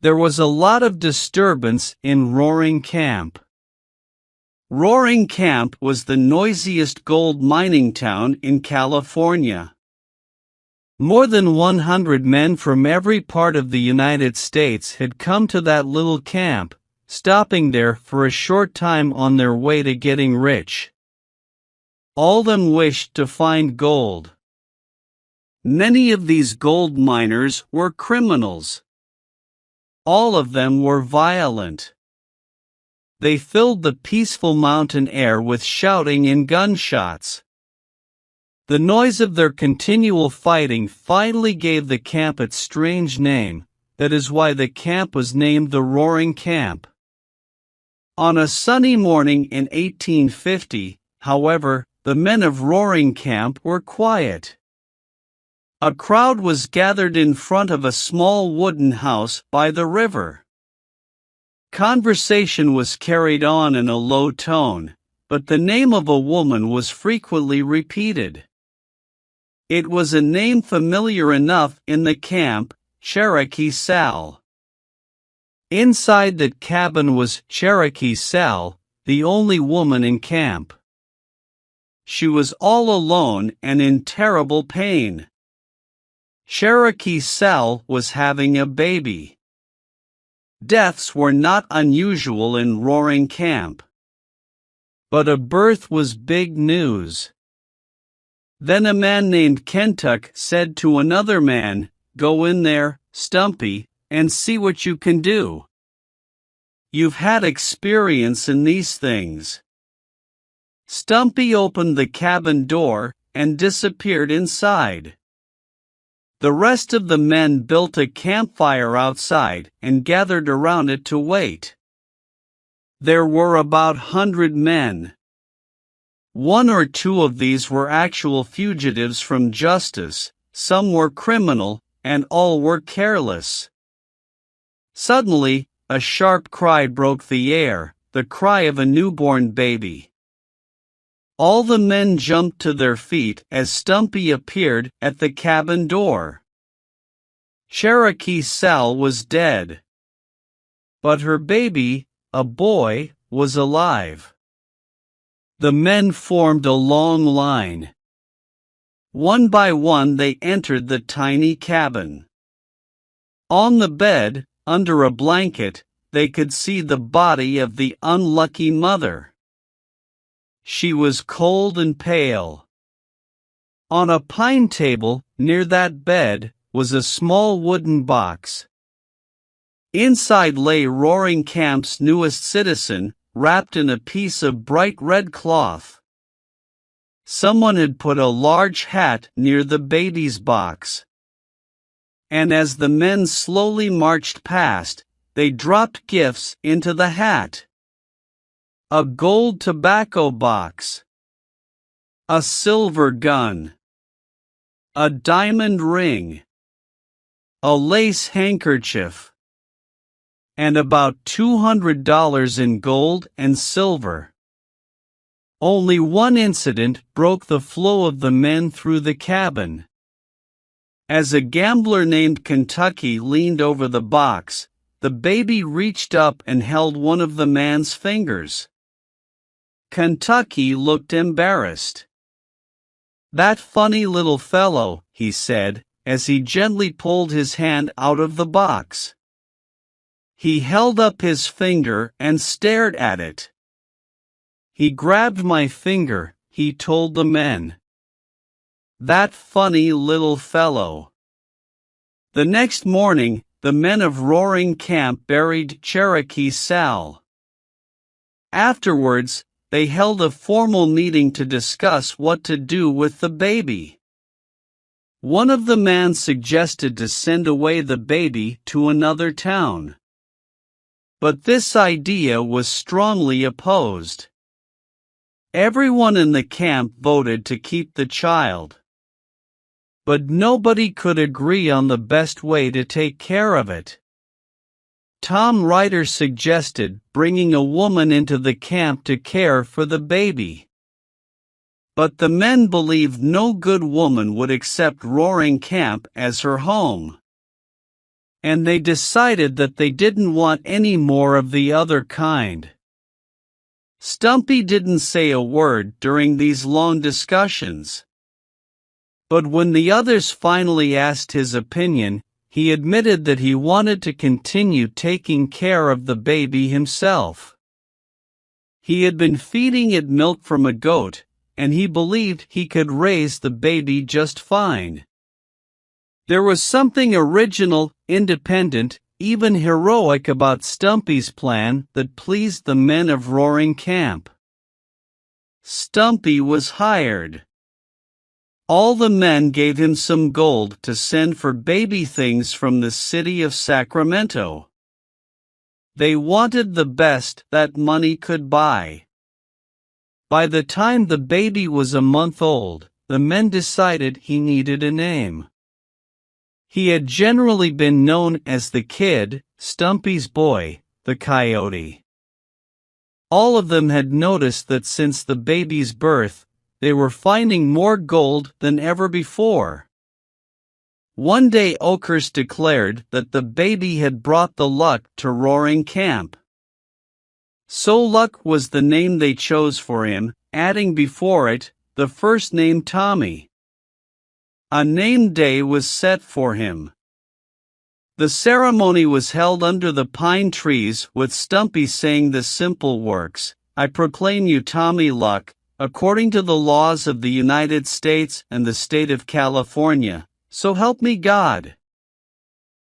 There was a lot of disturbance in Roaring Camp. Roaring Camp was the noisiest gold mining town in California. More than 100 men from every part of the United States had come to that little camp, stopping there for a short time on their way to getting rich. All of them wished to find gold. Many of these gold miners were criminals. All of them were violent. They filled the peaceful mountain air with shouting and gunshots. The noise of their continual fighting finally gave the camp its strange name. That is why the camp was named the Roaring Camp. On a sunny morning in 1850, however, the men of Roaring Camp were quiet. A crowd was gathered in front of a small wooden house by the river. Conversation was carried on in a low tone, but the name of a woman was frequently repeated. It was a name familiar enough in the camp, Cherokee Sal. Inside that cabin was Cherokee Sal, the only woman in camp. She was all alone and in terrible pain. Cherokee Sal was having a baby. Deaths were not unusual in Roaring Camp. But a birth was big news. Then a man named Kentuck said to another man, "Go in there, Stumpy, and see what you can do. You've had experience in these things." Stumpy opened the cabin door and disappeared inside. The rest of the men built a campfire outside and gathered around it to wait. There were about 100 men. One or two of these were actual fugitives from justice, some were criminal, and all were careless. Suddenly, a sharp cry broke the air, the cry of a newborn baby. All the men jumped to their feet as Stumpy appeared at the cabin door. Cherokee Sal was dead. But her baby, a boy, was alive. The men formed a long line. One by one they entered the tiny cabin. On the bed, under a blanket, they could see the body of the unlucky mother. She was cold and pale. On a pine table, near that bed, was a small wooden box. Inside lay Roaring Camp's newest citizen, wrapped in a piece of bright red cloth. Someone had put a large hat near the baby's box. And as the men slowly marched past, they dropped gifts into the hat. A gold tobacco box. A silver gun. A diamond ring. A lace handkerchief. And about $200 in gold and silver. Only one incident broke the flow of the men through the cabin. As a gambler named Kentucky leaned over the box, the baby reached up and held one of the man's fingers. Kentucky looked embarrassed. "That funny little fellow," he said, as he gently pulled his hand out of the box. He held up his finger and stared at it. "He grabbed my finger," he told the men. "That funny little fellow." The next morning, the men of Roaring Camp buried Cherokee Sal. Afterwards, they held a formal meeting to discuss what to do with the baby. One of the men suggested to send away the baby to another town. But this idea was strongly opposed. Everyone in the camp voted to keep the child. But nobody could agree on the best way to take care of it. Tom Ryder suggested bringing a woman into the camp to care for the baby. But the men believed no good woman would accept Roaring Camp as her home. and they decided that they didn't want any more of the other kind. Stumpy didn't say a word during these long discussions. But when the others finally asked his opinion, he admitted that he wanted to continue taking care of the baby himself. He had been feeding it milk from a goat, and he believed he could raise the baby just fine. There was something original, independent, even heroic about Stumpy's plan that pleased the men of Roaring Camp. Stumpy was hired. All the men gave him some gold to send for baby things from the city of Sacramento. They wanted the best that money could buy. By the time the baby was a month old, the men decided he needed a name. He had generally been known as the Kid, Stumpy's boy, the Coyote. All of them had noticed that since the baby's birth, they were finding more gold than ever before. One day Oakhurst declared that the baby had brought the luck to Roaring Camp. So Luck was the name they chose for him, adding before it the first name Tommy. A name day was set for him. The ceremony was held under the pine trees with Stumpy saying the simple words, "I proclaim you Tommy Luck, according to the laws of the United States and the state of California, so help me God."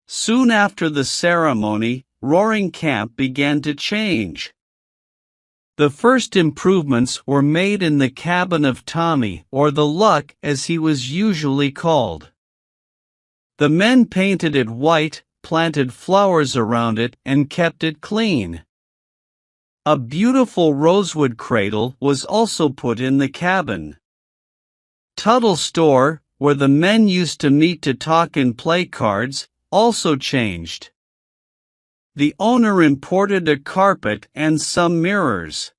Soon after the ceremony, Roaring Camp began to change. The first improvements were made in the cabin of Tommy, or the Luck as he was usually called. The men painted it white, planted flowers around it, and kept it clean. A beautiful rosewood cradle was also put in the cabin. Tuttle's store, where the men used to meet to talk and play cards, also changed. The owner imported a carpet and some mirrors.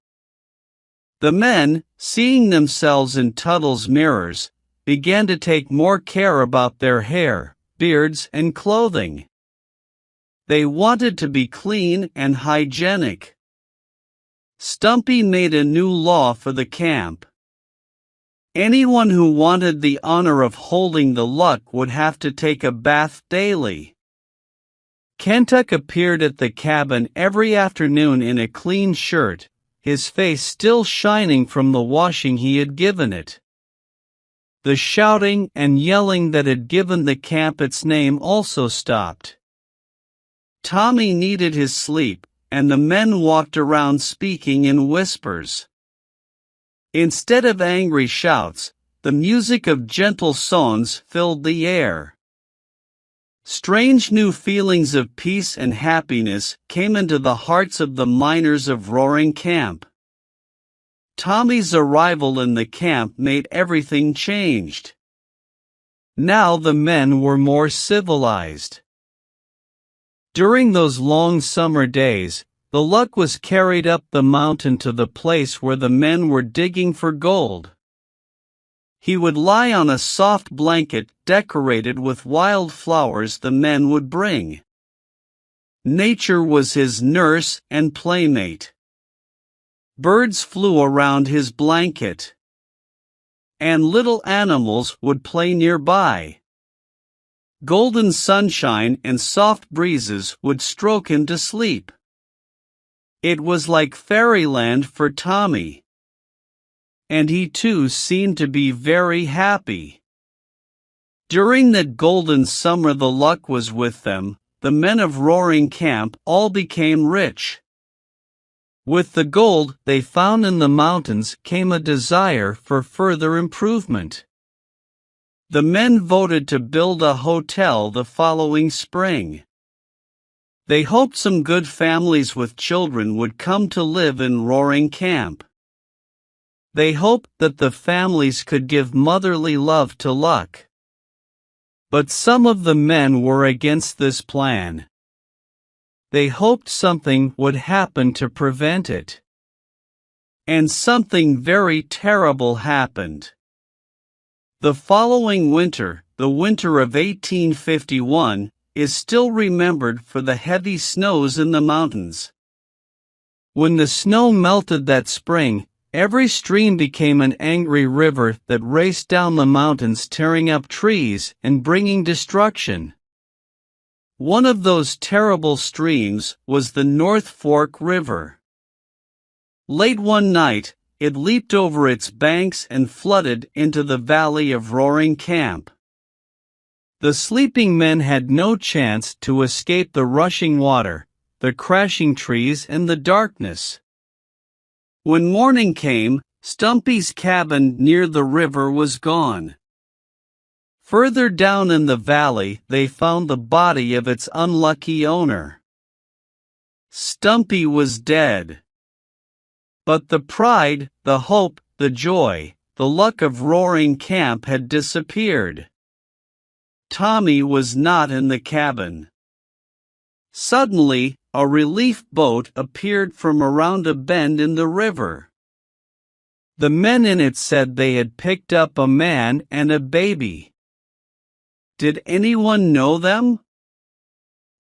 The men, seeing themselves in Tuttle's mirrors, began to take more care about their hair, beards, and clothing. They wanted to be clean and hygienic. Stumpy made a new law for the camp. Anyone who wanted the honor of holding the Luck would have to take a bath daily. Kentuck appeared at the cabin every afternoon in a clean shirt, his face still shining from the washing he had given it. The shouting and yelling that had given the camp its name also stopped. Tommy needed his sleep, and the men walked around speaking in whispers. Instead of angry shouts, the music of gentle songs filled the air. Strange new feelings of peace and happiness came into the hearts of the miners of Roaring Camp. Tommy's arrival in the camp made everything changed. Now the men were more civilized. During those long summer days, the Luck was carried up the mountain to the place where the men were digging for gold. He would lie on a soft blanket decorated with wild flowers the men would bring. Nature was his nurse and playmate. Birds flew around his blanket. And little animals would play nearby. Golden sunshine and soft breezes would stroke him to sleep. It was like fairyland for Tommy. And he too seemed to be very happy. During that golden summer the Luck was with them, the men of Roaring Camp all became rich. With the gold they found in the mountains came a desire for further improvement. The men voted to build a hotel the following spring. They hoped some good families with children would come to live in Roaring Camp. They hoped that the families could give motherly love to Luck. But some of the men were against this plan. They hoped something would happen to prevent it. And something very terrible happened. The following winter, the winter of 1851, is still remembered for the heavy snows in the mountains. When the snow melted that spring, every stream became an angry river that raced down the mountains, tearing up trees and bringing destruction. One of those terrible streams was the North Fork River. Late one night, it leaped over its banks and flooded into the valley of Roaring Camp. The sleeping men had no chance to escape the rushing water, the crashing trees, and the darkness. When morning came, Stumpy's cabin near the river was gone. Further down in the valley, they found the body of its unlucky owner. Stumpy was dead. But the pride, the hope, the joy, the luck of Roaring Camp had disappeared. Tommy was not in the cabin. Suddenly, a relief boat appeared from around a bend in the river. The men in it said they had picked up a man and a baby. Did anyone know them?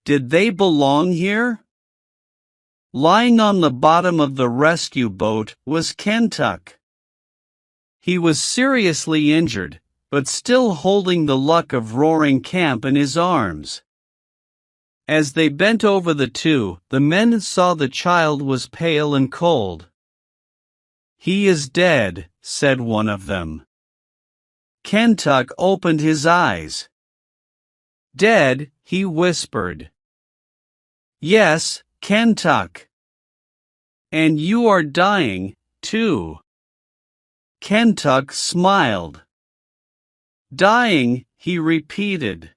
Did they belong here? Lying on the bottom of the rescue boat was Kentuck. He was seriously injured, but still holding the luck of Roaring Camp in his arms. As they bent over the two, the men saw the child was pale and cold. "He is dead," said one of them. Kentuck opened his eyes. "Dead?" he whispered. "Yes, Kentuck. And you are dying, too." Kentuck smiled. "Dying," he repeated.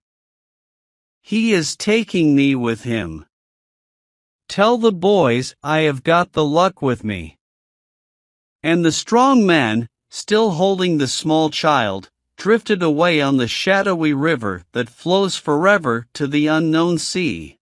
"He is taking me with him. Tell the boys I have got the luck with me." And the strong man, still holding the small child, drifted away on the shadowy river that flows forever to the unknown sea.